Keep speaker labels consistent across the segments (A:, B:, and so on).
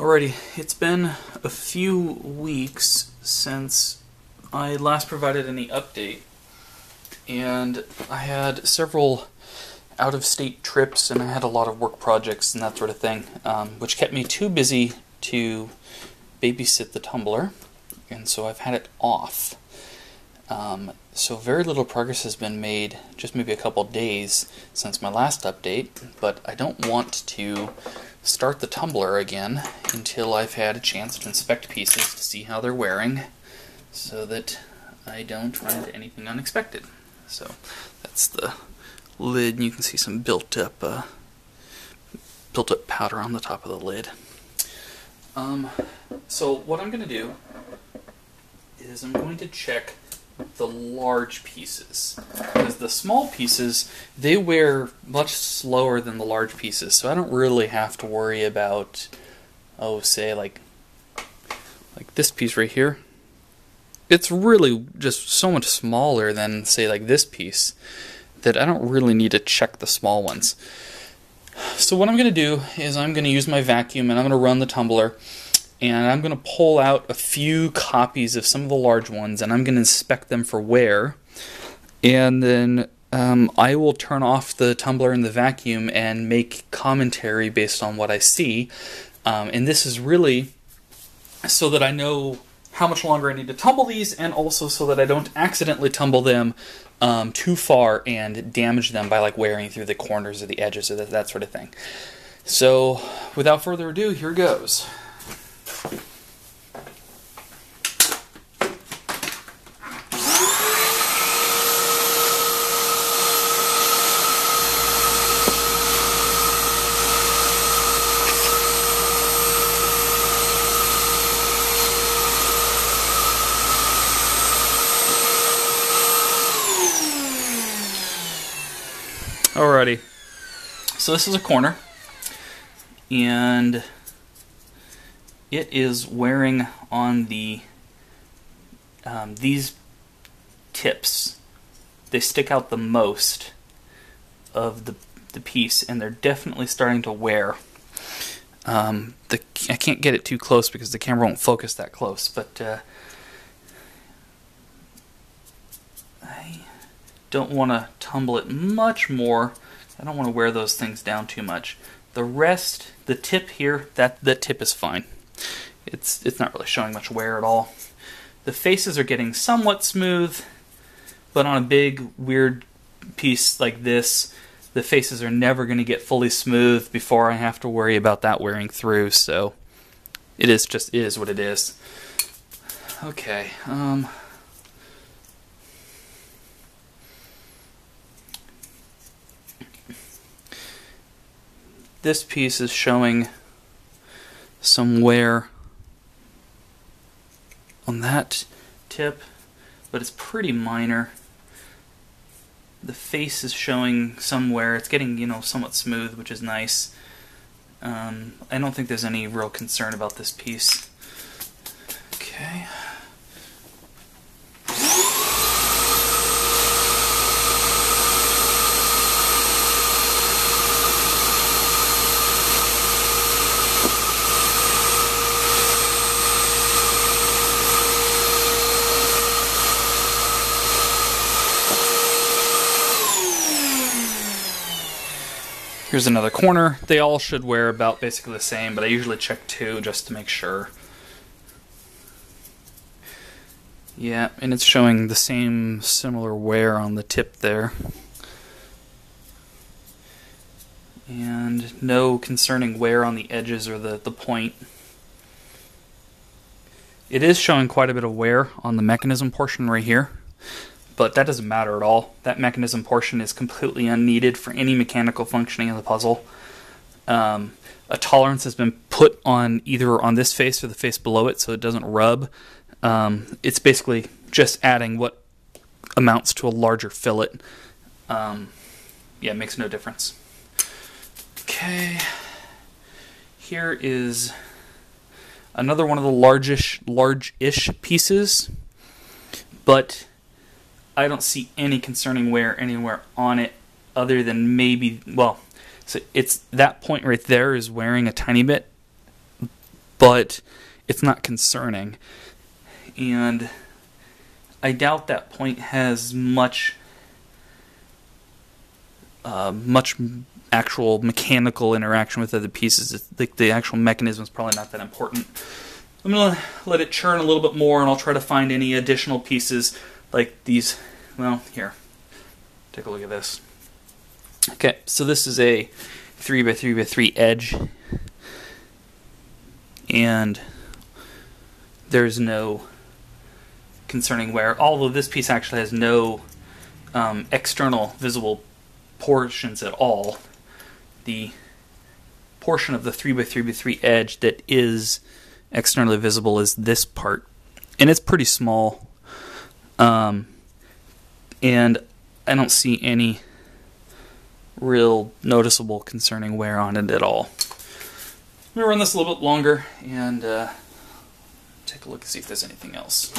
A: Alrighty, it's been a few weeks since I last provided any update, and I had several out-of-state trips and I had a lot of work projects and that sort of thing, which kept me too busy to babysit the tumbler, and so I've had it off. So very little progress has been made, just maybe a couple days since my last update, but I don't want to start the tumbler again until I've had a chance to inspect pieces to see how they're wearing, so that I don't run into anything unexpected. So that's the lid, and you can see some built up powder on the top of the lid. So what I'm going to do is I'm going to check the large pieces, because the small pieces, they wear much slower than the large pieces, so I don't really have to worry about, say like this piece right here. It's really just so much smaller than, say, like this piece, that I don't really need to check the small ones. So what I'm going to do is I'm going to use my vacuum and I'm going to run the tumbler, and I'm going to pull out a few copies of some of the large ones, and I'm going to inspect them for wear, and then I will turn off the tumbler and the vacuum and make commentary based on what I see, and this is really so that I know how much longer I need to tumble these, and also so that I don't accidentally tumble them too far and damage them by like wearing through the corners or the edges or that sort of thing. So without further ado, here goes. Alrighty, so this is a corner, and it is wearing on the these tips. They stick out the most of the piece, and they're definitely starting to wear. I can't get it too close because the camera won't focus that close, but I don't want to tumble it much more. I don't want to wear those things down too much. The rest, the tip here, that tip is fine. It's not really showing much wear at all. The faces are getting somewhat smooth, but on a big weird piece like this, the faces are never going to get fully smooth before I have to worry about that wearing through. So it is what it is. Okay. This piece is showing some wear on that tip, but it's pretty minor. The face is showing some wear. It's getting, somewhat smooth, which is nice. I don't think there's any real concern about this piece. Okay. Here's another corner. They all should wear about basically the same, but I usually check two just to make sure. Yeah, and it's showing the same similar wear on the tip there. And no concerning wear on the edges or the point. It is showing quite a bit of wear on the mechanism portion right here, but that doesn't matter at all. That mechanism portion is completely unneeded for any mechanical functioning of the puzzle. A tolerance has been put on either on this face or the face below it so it doesn't rub. It's basically just adding what amounts to a larger fillet. Yeah, it makes no difference. Okay, here is another one of the large-ish pieces, but I don't see any concerning wear anywhere on it other than maybe, well, so it's that point right there is wearing a tiny bit, but it's not concerning. And I doubt that point has much actual mechanical interaction with other pieces. The actual mechanism is probably not that important. I'm going to let it churn a little bit more, and I'll try to find any additional pieces like these. Well, here, take a look at this. Okay, so this is a 3x3x3 edge, and there's no concerning wear, although this piece actually has no external visible portions at all. The portion of the 3x3x3 edge that is externally visible is this part, and it's pretty small, and I don't see any real noticeable concerning wear on it at all. I'm going to run this a little bit longer and take a look and see if there's anything else.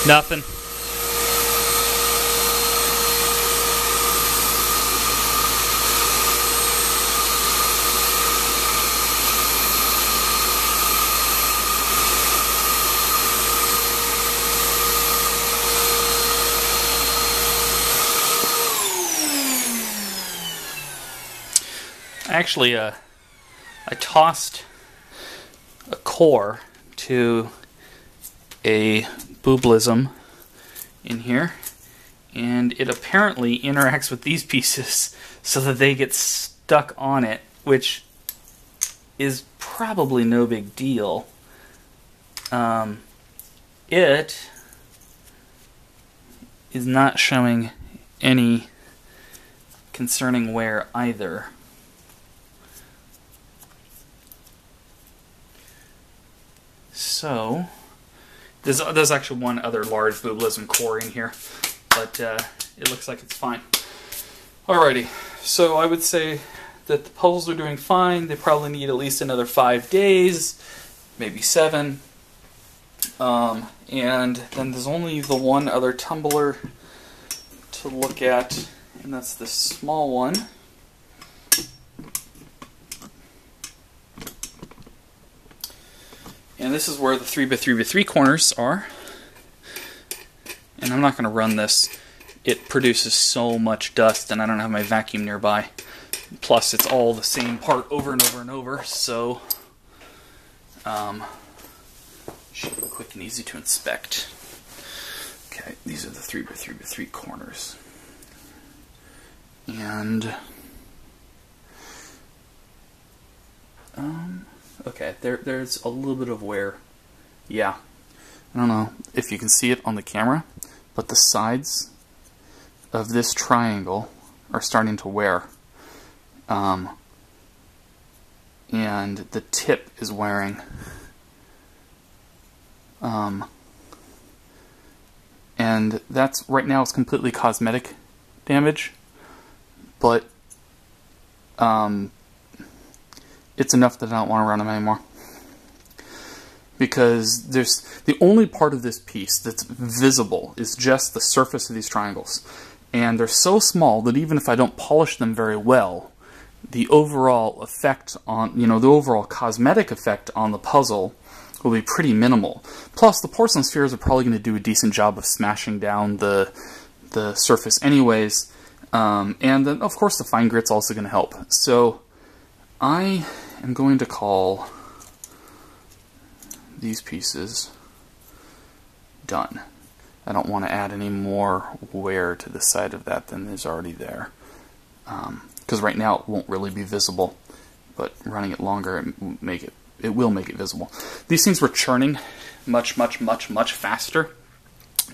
A: Nothing. Actually, I tossed a core to a booblism in here, and it apparently interacts with these pieces so that they get stuck on it, which is probably no big deal. It is not showing any concerning wear either. So there's actually one other large booblism core in here, but it looks like it's fine. Alrighty, so I would say that the puzzles are doing fine. They probably need at least another 5 days, maybe 7. And then there's only the one other tumbler to look at, and that's this small one. And this is where the 3x3x3 corners are. And I'm not going to run this. It produces so much dust, and I don't have my vacuum nearby. Plus, it's all the same part over and over and over, so should be quick and easy to inspect. Okay, these are the 3x3x3 corners. And okay, there's a little bit of wear. Yeah, I don't know if you can see it on the camera, but the sides of this triangle are starting to wear. And the tip is wearing. And that's, right now it's completely cosmetic damage, but it's enough that I don't want to run them anymore. Because there's the only part of this piece that's visible is just the surface of these triangles. And they're so small that even if I don't polish them very well, the overall effect on, the overall cosmetic effect on the puzzle will be pretty minimal. Plus, the porcelain spheres are probably going to do a decent job of smashing down the surface anyways. And then, of course, the fine grit's also going to help. So, I am going to call these pieces done. I don't want to add any more wear to the side of that than is already there. Because right now it won't really be visible, but running it longer it will make it visible. These things were churning much faster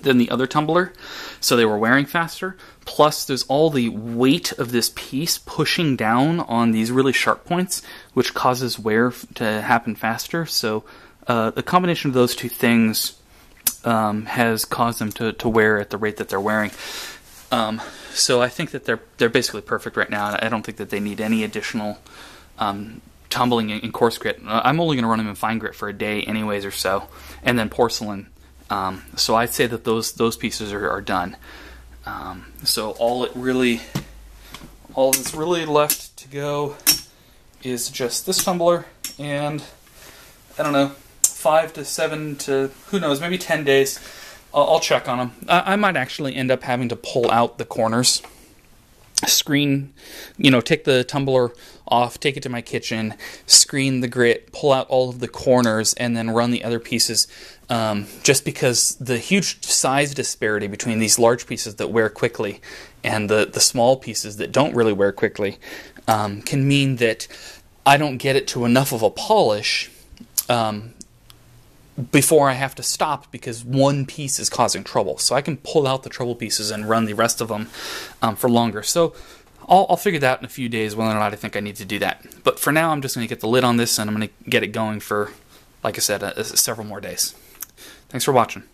A: than the other tumbler, so they were wearing faster. Plus, there's all the weight of this piece pushing down on these really sharp points, which causes wear to happen faster. So the combination of those two things has caused them to wear at the rate that they're wearing. So I think that they're basically perfect right now. I don't think that they need any additional tumbling in coarse grit. I'm only going to run them in fine grit for a day anyways or so, and then porcelain. So I'd say that those pieces are done. So all that's really left to go is just this tumbler, and I don't know, 5 to 7 to, who knows, maybe 10 days. I'll check on them. I might actually end up having to pull out the corners, screen, take the tumbler off, take it to my kitchen, screen the grit, pull out all of the corners, and then run the other pieces, just because the huge size disparity between these large pieces that wear quickly and the small pieces that don't really wear quickly can mean that I don't get it to enough of a polish before I have to stop because one piece is causing trouble. So I can pull out the trouble pieces and run the rest of them for longer. So I'll figure that out in a few days whether or not I think I need to do that. But for now, I'm just going to get the lid on this, and I'm going to get it going for, like I said, several more days. Thanks for watching.